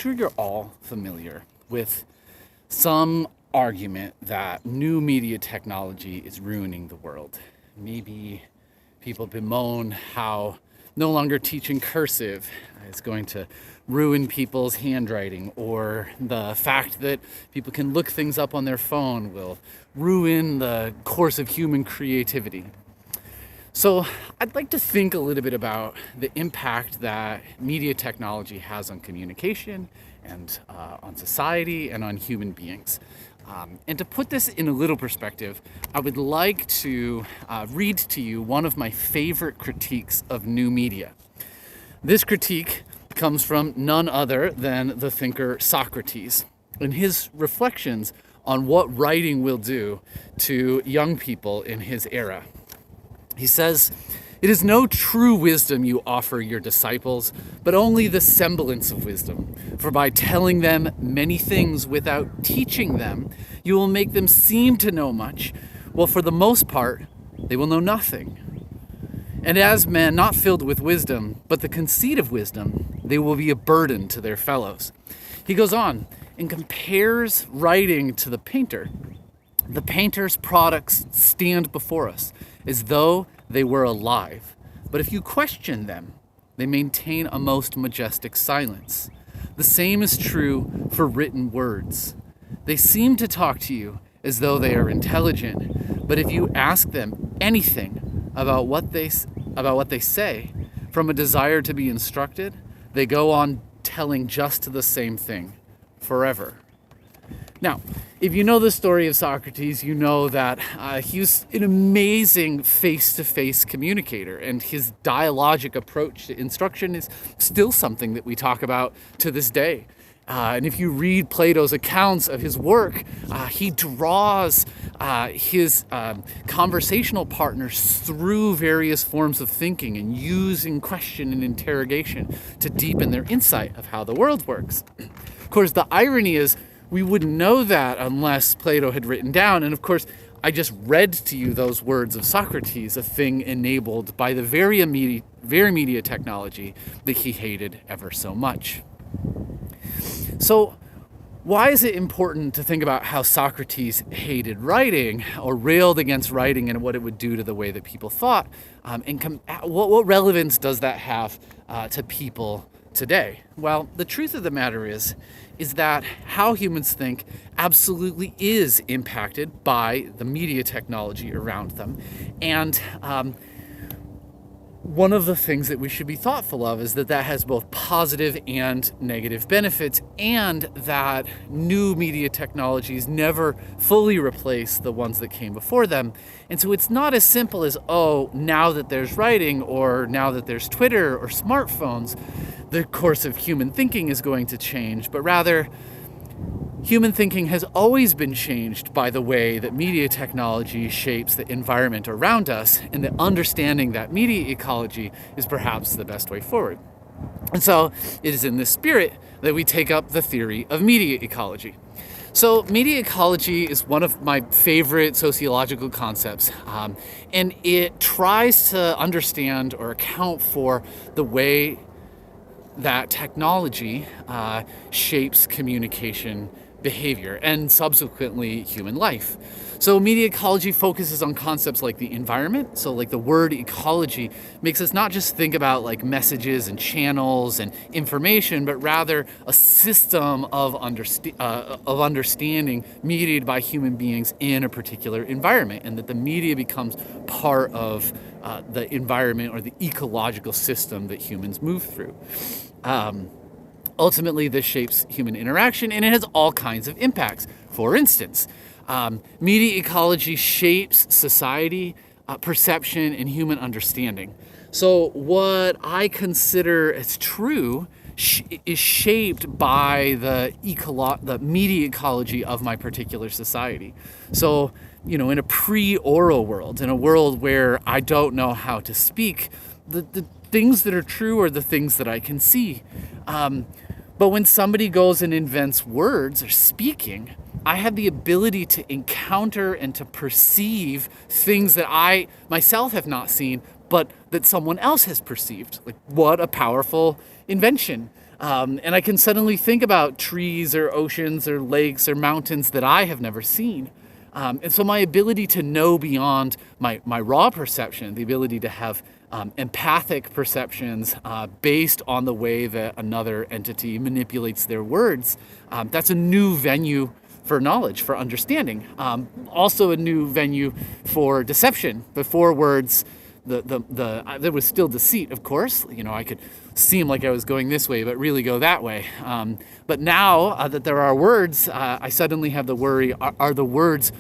sure you're all familiar with some argument that new media technology is ruining the world. Maybe people bemoan how no longer teaching cursive is going to ruin people's handwriting, or the fact that people can look things up on their phone will ruin the course of human creativity. So I'd like to think a little bit about the impact that media technology has on communication and on society and on human beings. And to put this in a little perspective, I would like to read to you one of my favorite critiques of new media. This critique comes from none other than the thinker Socrates, and his reflections on what writing will do to young people in his era. He says, "It is no true wisdom you offer your disciples, but only the semblance of wisdom. For by telling them many things without teaching them, you will make them seem to know much, while for the most part, they will know nothing. And as men not filled with wisdom, but the conceit of wisdom, they will be a burden to their fellows." He goes on and compares writing to the painter. The painter's products stand before us as though they were alive. But if you question them, they maintain a most majestic silence. The same is true for written words. They seem to talk to you as though they are intelligent, but if you ask them anything about what they say, from a desire to be instructed, they go on telling just the same thing forever. Now, if you know the story of Socrates, you know that he was an amazing face-to-face communicator, and his dialogic approach to instruction is still something that we talk about to this day. And if you read Plato's accounts of his work, he draws his conversational partners through various forms of thinking and using question and interrogation to deepen their insight of how the world works. Of course, the irony is we wouldn't know that unless Plato had written down. And of course, I just read to you those words of Socrates, a thing enabled by the very media technology that he hated ever so much. So why is it important to think about how Socrates hated writing or railed against writing and what it would do to the way that people thought? What relevance does that have to people today? Well, the truth of the matter is that how humans think absolutely is impacted by the media technology around them. And one of the things that we should be thoughtful of is that has both positive and negative benefits, and that new media technologies never fully replace the ones that came before them. And so it's not as simple as, oh, now that there's writing or now that there's Twitter or smartphones, the course of human thinking is going to change, but rather human thinking has always been changed by the way that media technology shapes the environment around us, and that understanding that media ecology is perhaps the best way forward. And so it is in this spirit that we take up the theory of media ecology. So media ecology is one of my favorite sociological concepts, and it tries to understand or account for the way that technology shapes communication behavior and subsequently human life. So media ecology focuses on concepts like the environment. So like the word ecology makes us not just think about like messages and channels and information, but rather a system of understanding mediated by human beings in a particular environment, and that the media becomes part of the environment or the ecological system that humans move through. Ultimately, this shapes human interaction, and it has all kinds of impacts. For instance, media ecology shapes society, perception, and human understanding. So what I consider as true is shaped by the media ecology of my particular society. So, in a pre-oral world, in a world where I don't know how to speak, the things that are true are the things that I can see. But when somebody goes and invents words or speaking, I have the ability to encounter and to perceive things that I myself have not seen, but that someone else has perceived. Like, what a powerful invention. And I can suddenly think about trees or oceans or lakes or mountains that I have never seen. And so my ability to know beyond my raw perception, the ability to have empathic perceptions based on the way that another entity manipulates their words, that's a new venue for knowledge, for understanding. Also a new venue for deception. Before words, there was still deceit, of course. I could seem like I was going this way, but really go that way. But now that there are words, I suddenly have the worry, are the words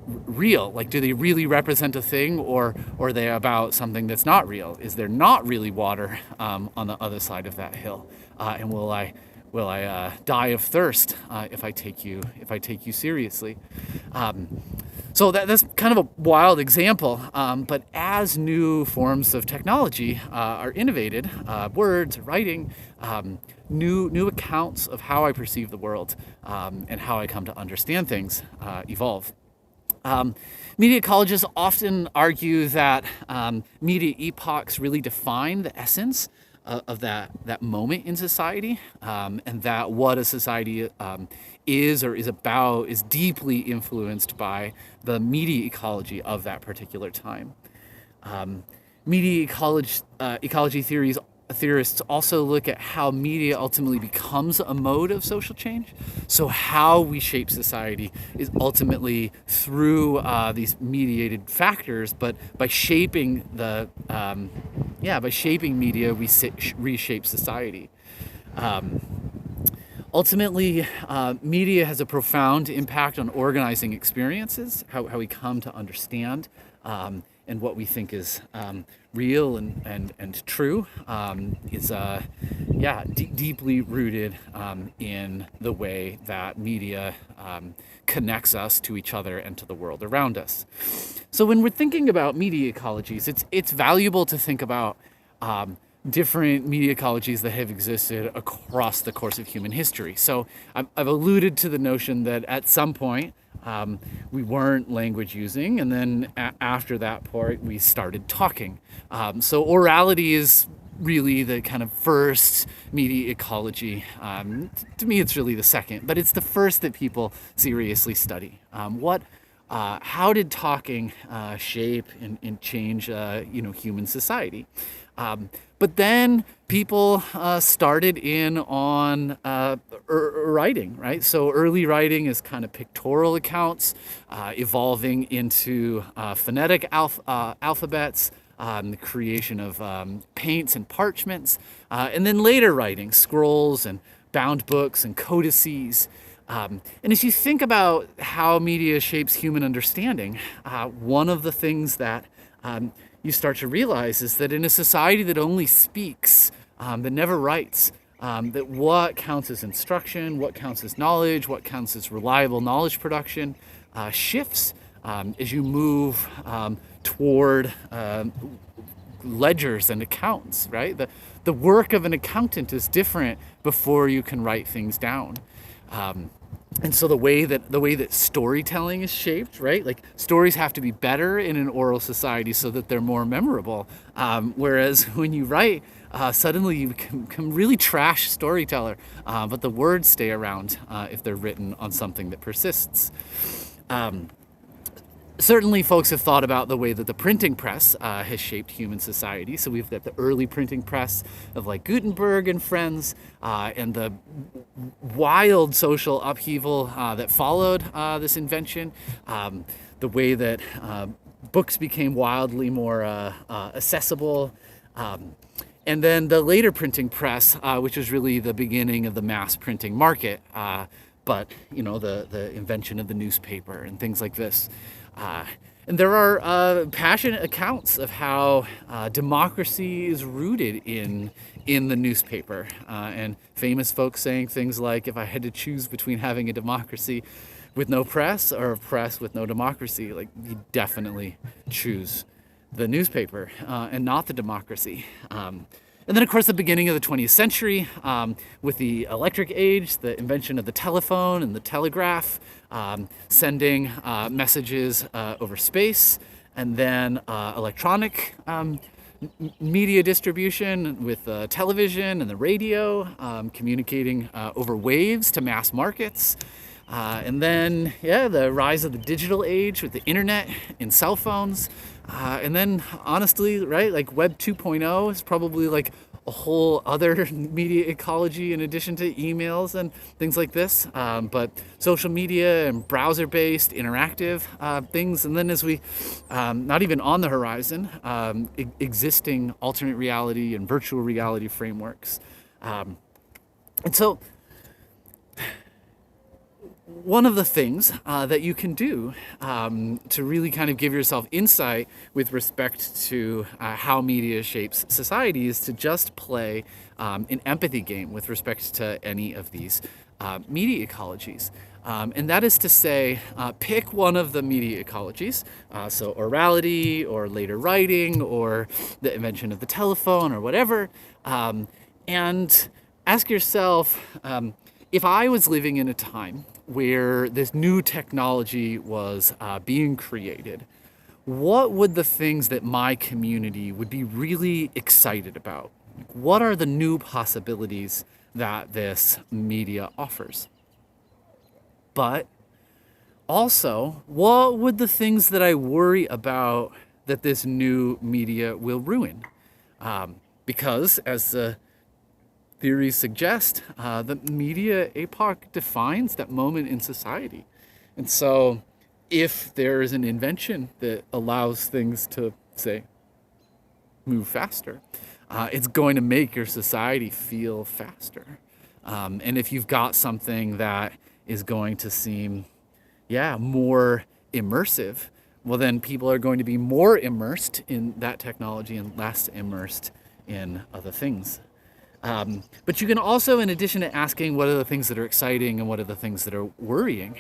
real? Like, do they really represent a thing, or are they about something that's not real? Is there not really water on the other side of that hill? And will I die of thirst if I take you seriously? So that's kind of a wild example, but as new forms of technology are innovated, words, writing, new accounts of how I perceive the world and how I come to understand things evolve. Media ecologists often argue that media epochs really define the essence of that moment in society, and that what a society is or is about is deeply influenced by the media ecology of that particular time. Media ecology theorists also look at how media ultimately becomes a mode of social change. So how we shape society is ultimately through these mediated factors, but by shaping media, we reshape society. Ultimately, media has a profound impact on organizing experiences, how we come to understand and what we think is real and true is deeply rooted in the way that media connects us to each other and to the world around us. So when we're thinking about media ecologies, it's valuable to think about different media ecologies that have existed across the course of human history. So I've alluded to the notion that at some point we weren't language using, and then after that point we started talking. So orality is really the kind of first media ecology. To me it's really the second, but it's the first that people seriously study. How did talking shape and change human society? But then people started in on writing, right? So early writing is kind of pictorial accounts, evolving into phonetic alphabets, the creation of paints and parchments, and then later writing, scrolls and bound books and codices. And as you think about how media shapes human understanding, one of the things that you start to realize is that in a society that only speaks, that never writes, that what counts as instruction, what counts as knowledge, what counts as reliable knowledge production shifts as you move toward ledgers and accounts, right? The work of an accountant is different before you can write things down. And so the way that storytelling is shaped, right? Like stories have to be better in an oral society so that they're more memorable. Whereas when you write, suddenly you can really trash storyteller, but the words stay around if they're written on something that persists. Certainly folks have thought about the way that the printing press has shaped human society. So we've got the early printing press of like Gutenberg and friends, and the wild social upheaval that followed this invention, the way that books became wildly more accessible, and then the later printing press, which was really the beginning of the mass printing market, but the invention of the newspaper and things like this. And there are passionate accounts of how democracy is rooted in the newspaper, and famous folks saying things like, if I had to choose between having a democracy with no press or a press with no democracy, like you definitely choose the newspaper and not the democracy. And then, of course, the beginning of the 20th century with the electric age, the invention of the telephone and the telegraph, sending messages over space, and then electronic media distribution with television and the radio, communicating over waves to mass markets. And then, the rise of the digital age with the internet and cell phones. And then, honestly, right, like Web 2.0 is probably like a whole other media ecology in addition to emails and things like this. But social media and browser-based interactive things. And then as we, not even on the horizon, existing alternate reality and virtual reality frameworks. And so one of the things that you can do to really kind of give yourself insight with respect to how media shapes society is to just play an empathy game with respect to any of these media ecologies. And that is to say, pick one of the media ecologies, so orality or later writing or the invention of the telephone or whatever, and ask yourself, if I was living in a time where this new technology was being created, what would the things that my community would be really excited about? What are the new possibilities that this media offers? But also, what would the things that I worry about that this new media will ruin? Because as the theories suggest, the media epoch defines that moment in society. And so if there is an invention that allows things to, say, move faster, it's going to make your society feel faster. And if you've got something that is going to seem, more immersive, well, then people are going to be more immersed in that technology and less immersed in other things. But you can also, in addition to asking what are the things that are exciting and what are the things that are worrying,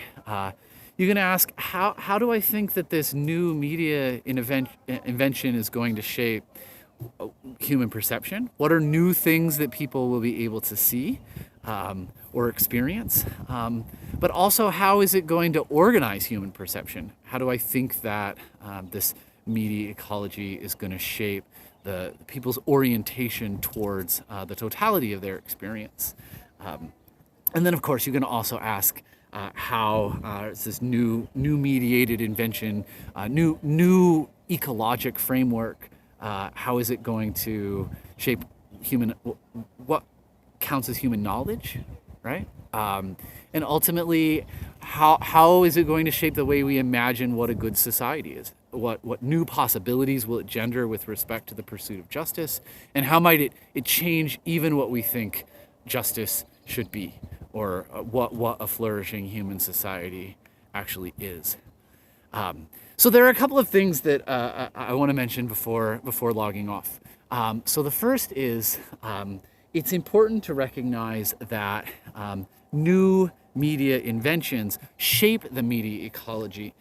you can ask, how do I think that this new media invention is going to shape human perception? What are new things that people will be able to see or experience? But also, how is it going to organize human perception? How do I think that this media ecology is going to shape the people's orientation towards the totality of their experience? And then, of course, you can also ask how it's this new mediated invention, new ecologic framework. How is it going to shape what counts as human knowledge, right? And ultimately, how is it going to shape the way we imagine what a good society is? What new possibilities will it gender with respect to the pursuit of justice? And how might it change even what we think justice should be, or what a flourishing human society actually is? So there are a couple of things that I want to mention before logging off. So the first is it's important to recognize that new media inventions shape the media ecology,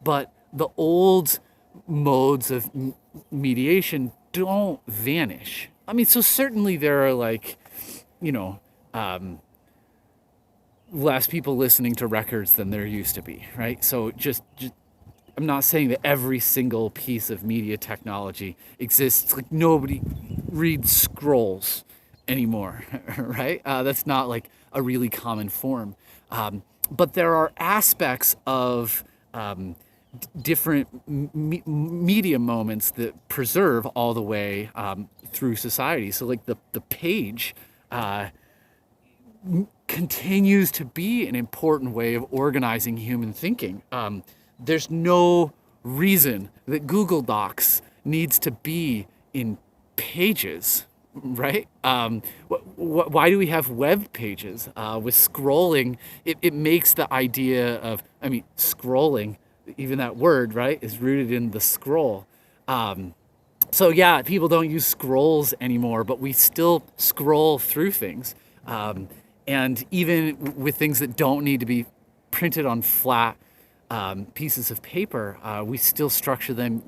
but the old modes of mediation don't vanish. I mean, so certainly there are less people listening to records than there used to be, right? So just I'm not saying that every single piece of media technology exists. Like, nobody reads scrolls anymore, right? That's not like a really common form. But there are aspects of different media moments that preserve all the way through society. So like the page continues to be an important way of organizing human thinking. There's no reason that Google Docs needs to be in pages, right? Why do we have web pages? With scrolling, it makes the idea of, scrolling, even that word, right, is rooted in the scroll. So yeah, people don't use scrolls anymore, but we still scroll through things. And even with things that don't need to be printed on flat pieces of paper, we still structure them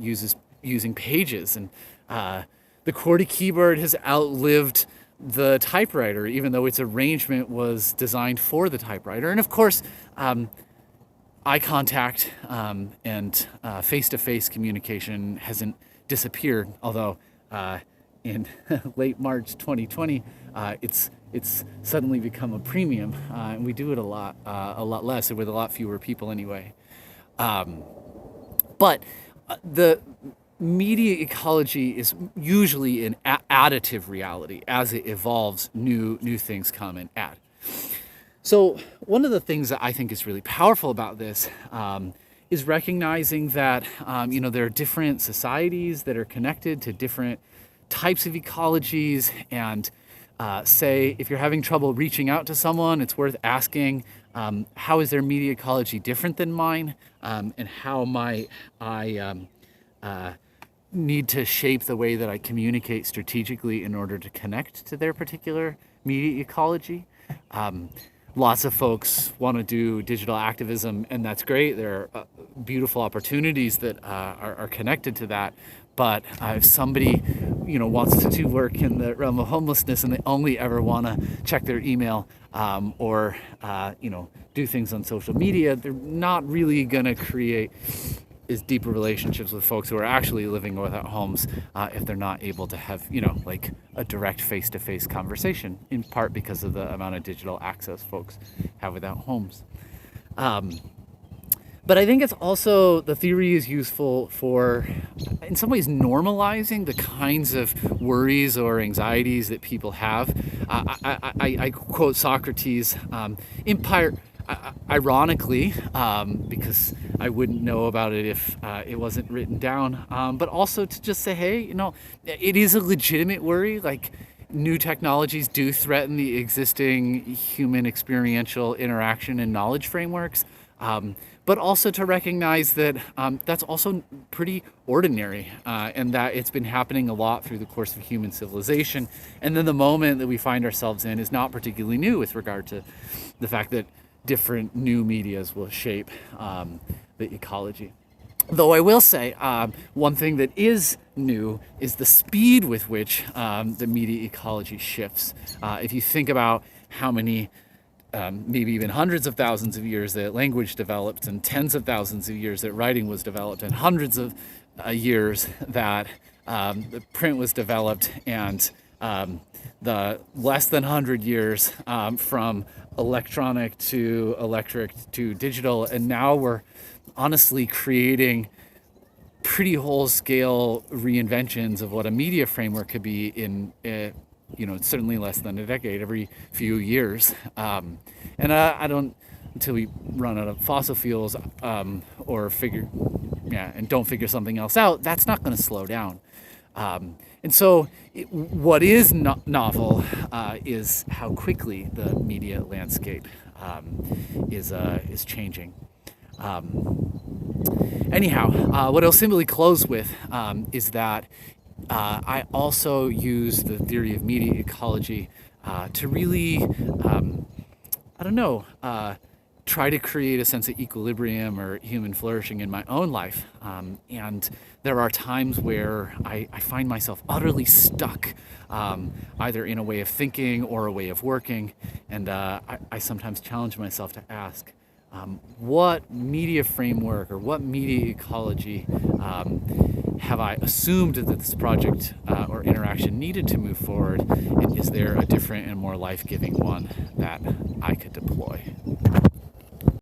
using pages. And the QWERTY keyboard has outlived the typewriter, even though its arrangement was designed for the typewriter. And of course, eye contact and face-to-face communication hasn't disappeared, although in late March 2020, it's suddenly become a premium, and we do it a lot less, with a lot fewer people anyway. But the media ecology is usually an additive reality. As it evolves, new things come and add. So one of the things that I think is really powerful about this is recognizing that there are different societies that are connected to different types of ecologies, and say if you're having trouble reaching out to someone, it's worth asking, how is their media ecology different than mine, and how might I need to shape the way that I communicate strategically in order to connect to their particular media ecology. Lots of folks want to do digital activism, and that's great. There are beautiful opportunities that are connected to that. But if somebody, wants to do work in the realm of homelessness and they only ever want to check their email or do things on social media, they're not really going to create is deeper relationships with folks who are actually living without homes if they're not able to have, like a direct face-to-face conversation, in part because of the amount of digital access folks have without homes. But I think it's also, the theory is useful for, in some ways, normalizing the kinds of worries or anxieties that people have. I quote Socrates, in part, ironically, because I wouldn't know about it if it wasn't written down, but also to just say, hey, it is a legitimate worry. Like, new technologies do threaten the existing human experiential interaction and knowledge frameworks, but also to recognize that that's also pretty ordinary, and that it's been happening a lot through the course of human civilization. And then the moment that we find ourselves in is not particularly new with regard to the fact that different new medias will shape the ecology. Though I will say, one thing that is new is the speed with which the media ecology shifts. If you think about how many, maybe even hundreds of thousands of years that language developed, and tens of thousands of years that writing was developed, and hundreds of years that the print was developed, and the less than 100 years from electronic to electric to digital, and now we're honestly creating pretty whole-scale reinventions of what a media framework could be in, certainly less than a decade, every few years. And I don't, until we run out of fossil fuels and don't figure something else out, that's not going to slow down. And so what is novel is how quickly the media landscape is changing. Anyhow, what I'll simply close with is that I also use the theory of media ecology to really, try to create a sense of equilibrium or human flourishing in my own life. And there are times where I find myself utterly stuck, either in a way of thinking or a way of working. And I sometimes challenge myself to ask, what media framework or what media ecology have I assumed that this project or interaction needed to move forward? And is there a different and more life-giving one that I could deploy?